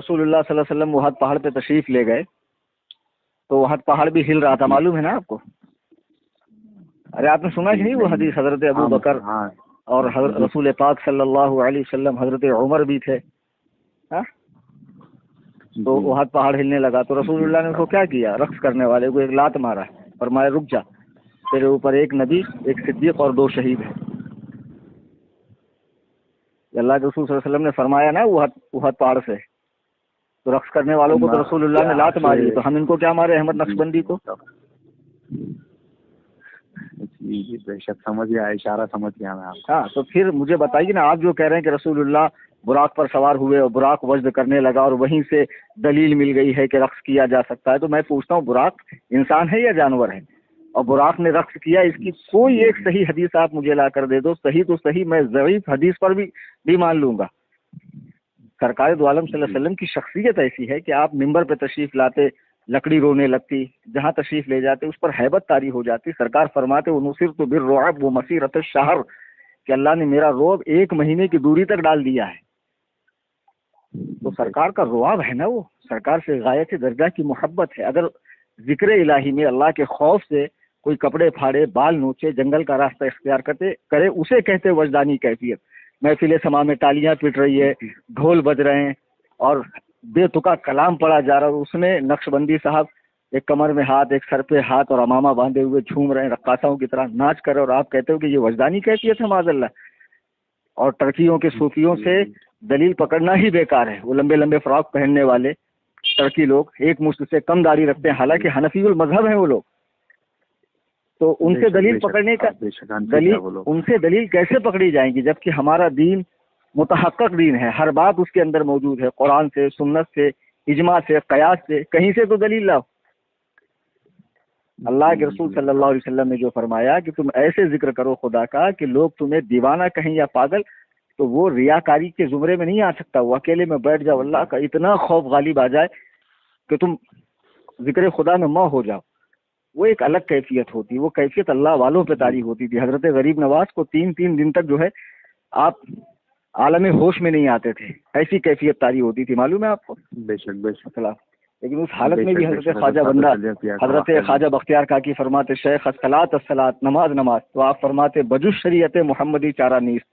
رسول اللہ صلی اللہ علیہ وسلم وہاں پہاڑ پہ تشریف لے گئے تو وہاں پہاڑ بھی ہل رہا تھا، معلوم ہے نا آپ کو؟ ارے آپ نے سنا کہ نہیں وہ حدیث؟ حضرت ابو بکر اور رسول پاک صلی اللہ علیہ وسلم، حضرت عمر بھی تھے، ہاں؟ تو وہاں پہاڑ ہلنے لگا تو رسول اللہ نے اس کو کیا کیا؟ رقص کرنے والے کو ایک لات مارا، فرمایا رک جا، تیرے اوپر ایک نبی، ایک صدیق اور 2 شہید ہیں۔ اللہ کے رسول صلی اللہ علیہ وسلم نے فرمایا نا وہاں پہاڑ سے، تو رقص کرنے والوں کو تو رسول اللہ نے لات ماری، تو ہم ان کو کیا مارے؟ احمد نقشبندی کو؟ بے شک سمجھ گیا، اشارہ سمجھ گیا میں آپ۔ ہاں تو پھر مجھے بتائیے نا، آپ جو کہہ رہے ہیں کہ رسول اللہ براق پر سوار ہوئے اور براق وجد کرنے لگا اور وہیں سے دلیل مل گئی ہے کہ رقص کیا جا سکتا ہے، تو میں پوچھتا ہوں براق انسان ہے یا جانور ہے؟ اور براق نے رقص کیا، اس کی کوئی ایک صحیح حدیث آپ مجھے لا کر دے دو، صحیح تو صحیح، میں ضعیف حدیث پر بھی مان لوں گا۔ سرکار دو عالم صلی اللہ علیہ وسلم کی شخصیت ایسی ہے کہ آپ ممبر پہ تشریف لاتے، لکڑی رونے لگتی، جہاں تشریف لے جاتے اس پر ہیبت طاری ہو جاتی۔ سرکار فرماتے وَنُصِرْتُ بِالرُّعْبِ وَمَسِيرَةَ الشَّهْرِ کہ اللہ نے میرا رعب 1 مہینے کی دوری تک ڈال دیا ہے۔ تو سرکار کا رعب ہے نا، وہ سرکار سے غایت درجہ کی محبت ہے۔ اگر ذکر الہی میں اللہ کے خوف سے کوئی کپڑے پھاڑے، بال نوچے، جنگل کا راستہ اختیار کرے، اسے کہتے وجدانی کیفیت۔ محفل سما میں تالیاں پٹ رہی ہے، ڈھول بج رہے ہیں اور بے تکا کلام پڑھا جا رہا ہے، اس میں نقش بندی صاحب ایک کمر میں ہاتھ، ایک سر پہ ہاتھ اور امامہ باندھے ہوئے جھوم رہے ہیں، رقاصاؤں کی طرح ناچ کر، اور آپ کہتے ہو کہ یہ وجدانی کیفیت ہے؟ معاذ اللہ۔ اور ٹرکیوں کے صوفیوں سے دلیل پکڑنا ہی بیکار ہے۔ وہ لمبے لمبے فراک پہننے والے ٹرکی لوگ ایک مشت سے کم داڑھی رکھتے ہیں، حالانکہ حنفی المذہب ہیں وہ لوگ، تو ان سے دلیل پکڑنے کا ان سے دلیل کیسے پکڑی جائیں گی؟ جبکہ ہمارا دین متحقق دین ہے، ہر بات اس کے اندر موجود ہے، قرآن سے، سنت سے، اجماع سے، قیاس سے، کہیں سے تو دلیل لاؤ۔ اللہ کے رسول صلی اللہ علیہ وسلم نے جو فرمایا کہ تم ایسے ذکر کرو خدا کا کہ لوگ تمہیں دیوانہ کہیں یا پاگل، تو وہ ریاکاری کے زمرے میں نہیں آ سکتا۔ وہ اکیلے میں بیٹھ جاؤ، اللہ کا اتنا خوف غالب آ جائے کہ تم ذکر خدا میں ماں ہو جاؤ، وہ ایک الگ کیفیت ہوتی، وہ کیفیت اللہ والوں پہ طاری ہوتی تھی۔ حضرت غریب نواز کو 3 دن تک جو ہے آپ عالم ہوش میں نہیں آتے تھے، ایسی کیفیت طاری ہوتی تھی، معلوم ہے آپ کو؟ بے شک بے شک۔ لیکن اس حالت میں بھی حضرت خواجہ بندہ، حضرت خواجہ بختیار کاکی فرماتے شیخ الصلاۃ الصلاۃ، نماز نماز، تو آپ فرماتے بجز شریعت محمدی چارہ نیست،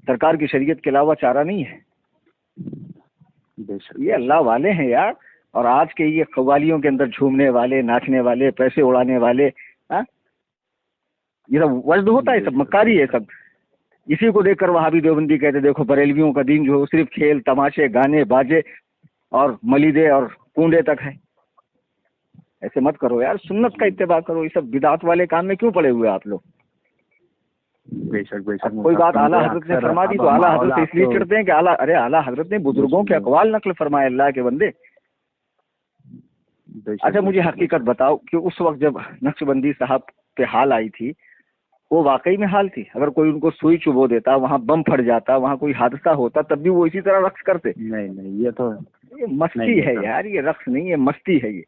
سرکار کی شریعت کے علاوہ چارہ نہیں ہے۔ یہ اللہ والے ہیں یار، اور آج کے یہ قوالیوں کے اندر جھومنے والے، ناچنے والے، پیسے اڑانے والے، یہ سب وجد ہوتا ہے، سب مکاری ہے سب۔ اسی کو دیکھ کر وہاں بھی دیوبندی کہتے دیکھو بریلویوں کا دین جو ہے صرف کھیل تماشے، گانے باجے اور ملیدے اور کنڈے تک ہے۔ ایسے مت کرو یار، سنت کا اتباع کرو، یہ سب بدعت والے کام میں کیوں پڑے ہوئے آپ لوگ؟ بے شک بے شک۔ کوئی بات اعلیٰ حضرت نے فرما دی تو اعلیٰ حضرت اس لیے چڑھتے ہیں کہ اعلیٰ حضرت نے بزرگوں کے اقوال نقل فرمائے، اللہ کے بندے۔ اچھا مجھے حقیقت بتاؤ کہ اس وقت جب نقش بندی صاحب پہ حال آئی تھی، وہ واقعی میں حال تھی؟ اگر کوئی ان کو سوئی چبو دیتا، وہاں بم پھٹ جاتا، وہاں کوئی حادثہ ہوتا، تب بھی وہ اسی طرح رقص کرتے؟ نہیں، یہ تو یہ مستی ہے یار، یہ رقص نہیں، یہ مستی ہے، یہ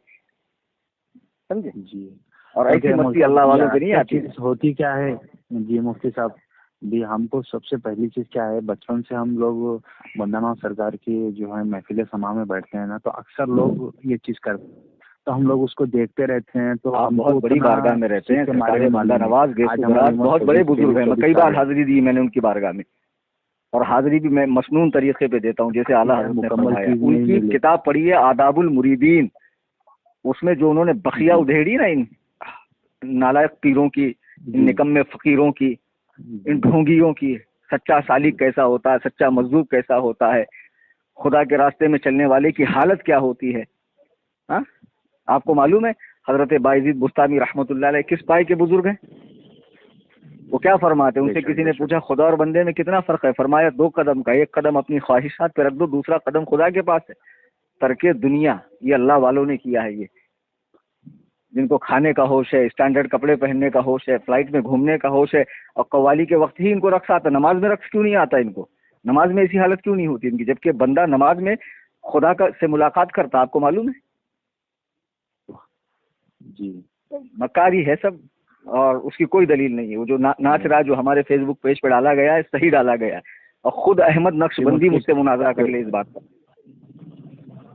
سمجھے جی۔ اور ایسی مستی اللہ والوں پہ نہیں آتی۔ ہوتی کیا ہے جی مفتی صاحب بھی، ہم کو سب سے پہلی چیز کیا ہے، بچپن سے ہم لوگ وندنا سرکار کی جو ہے محفل سما میں بیٹھتے ہیں نا، تو اکثر لوگ یہ چیز کرتے ہیں، تو ہم لوگ اس کو دیکھتے رہتے ہیں، تو آپ بہت بڑی بارگاہ میں رہتے ہیں، سرکار مالدہ نواز بہت بڑے بزرگ ہیں، میں کئی بار حاضری دی میں نے ان کی بارگاہ میں، اور حاضری بھی میں مسنون طریقے پہ دیتا ہوں جیسے اعلیٰ حضرت نے فرمایا۔ ان کی کتاب پڑھی ہے آداب المریدین، اس میں جو انہوں نے بخیا ادھیڑی نا ان نالائق پیروں کی، ان نکمے فقیروں کی، ان ڈھونگیوں کی، سچا سالک کیسا ہوتا ہے، سچا مجذوب کیسا ہوتا ہے، خدا کے راستے میں چلنے والے کی حالت کیا ہوتی ہے۔ ہاں آپ کو معلوم ہے حضرت بایزید بستامی رحمۃ اللہ علیہ کس پائے کے بزرگ ہیں؟ وہ کیا فرماتے ہیں؟ ان سے کسی نے پوچھا خدا اور بندے میں کتنا فرق ہے؟ فرمایا 2 قدم کا، ایک قدم اپنی خواہشات پہ رکھ دو، دوسرا قدم خدا کے پاس ہے۔ ترک دنیا یہ اللہ والوں نے کیا ہے، یہ جن کو کھانے کا ہوش ہے، اسٹینڈرڈ کپڑے پہننے کا ہوش ہے، فلائٹ میں گھومنے کا ہوش ہے، اور قوالی کے وقت ہی ان کو رقص آتا، نماز میں رقص کیوں نہیں آتا ان کو؟ نماز میں ایسی حالت کیوں نہیں ہوتی ان کی؟ جبکہ بندہ نماز میں خدا کا سے ملاقات کرتا، آپ کو معلوم ہے جی؟ مکاری ہے سب، اور اس کی کوئی دلیل نہیں ہے۔ وہ جو ناچ رہا جو ہمارے فیس بک پیج پہ ڈالا گیا ہے، صحیح ڈالا گیا ہے، اور خود احمد نقش بندی مجھ سے مناظرہ کر لے اس بات پر۔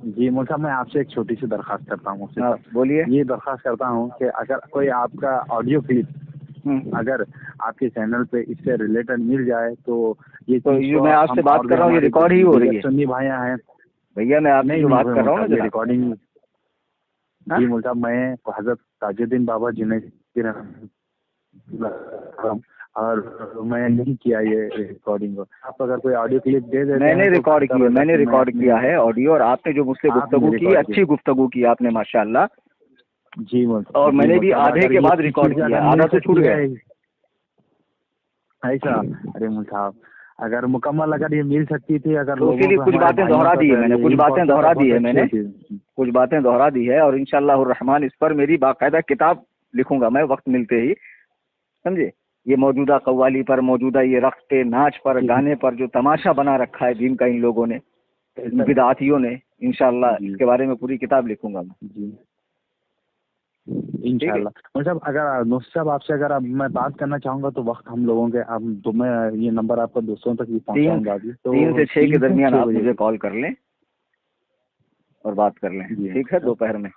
جی مول صاحب میں آپ سے ایک چھوٹی سی درخواست کرتا ہوں مفتی ہاں صاحب. بولیے. یہ درخواست کرتا ہوں کہ اگر کوئی آپ کا آڈیو کلپ اگر آپ کے چینل پہ اس سے ریلیٹڈ مل جائے تو یہ تو چیز یہ کو میں آپ سے ہم بات اور کر بھی رہا ہوں، یہ ہمارے ریکارڈ ہی ہو رہی دیگر ہے سنی بھائیاں ہیں. بھیا، میں آپ سے نہیں جو بات نہیں کر رہا مول ہوں نا صاحب یہ جناب. ریکارڈنگ. ہاں؟ جی مول صاحب میں حضرت تاج الدین بابا جنید اور میں نہیں کیا یہ ریکارڈنگ کو. آپ اگر کوئی آڈیو کلپ دے دیتے میں نے ہیں تو ریکارڈ بہتر کی ہے، ہوگا میں نے کہ ریکارڈ اپنے کیا ہے آڈیو، اور آپ نے جو مجھ سے آپ نے گفتگو کی، ریکارڈ اچھی گفتگو کی آپ نے ماشاءاللہ. جی مول صاحب. اور میں جی نے مول بھی صاحب آدھے اگر کے یہ بعد ریکارڈ چیزیں کیا، اگر مل آدھا تو چھوٹ سکتی گیا. ہے ایسا. ارے مول صاحب اگر مکمل اگر یہ مل سکتی تھی، اگر تو اسی لوگوں لیے کو کچھ ہمارے باتیں بھائیوں دہرا تک دی ہے میں اگر نے، یہ کچھ علم باتیں پہنچتا دہرا تو دی بہت ہے میں اچھی نے، ہوتی. کچھ باتیں دہرا دی ہے، اور انشاءاللہ الرحمن اس پر میری باقاعدہ کتاب لکھوں گا میں وقت ملتے ہی. سمجھے؟ یہ موجودہ قوالی پر، موجودہ یہ رقص پہ، ناچ پر، جی گانے پر جو تماشا بنا رکھا ہے دین کا ان لوگوں نے، ان بدعاتیوں نے، انشاءاللہ جی اس کے بارے میں پوری کتاب لکھوں گا میں. جی ٹھیک ہے. انشاءاللہ. مول صاحب اگر مفتی صاحب آپ سے اگر اب میں بات کرنا چاہوں گا تو وقت ہم لوگوں کے اب تو میں یہ نمبر آپ کا دوستوں تک بھی پہنچاؤں گا ابھی تو 3 سے 6 کے 3 سے درمیان 6 آپ بجے مجھے تک. کال کر لیں اور بات کر لیں. جی ٹھیک ہے، دوپہر میں.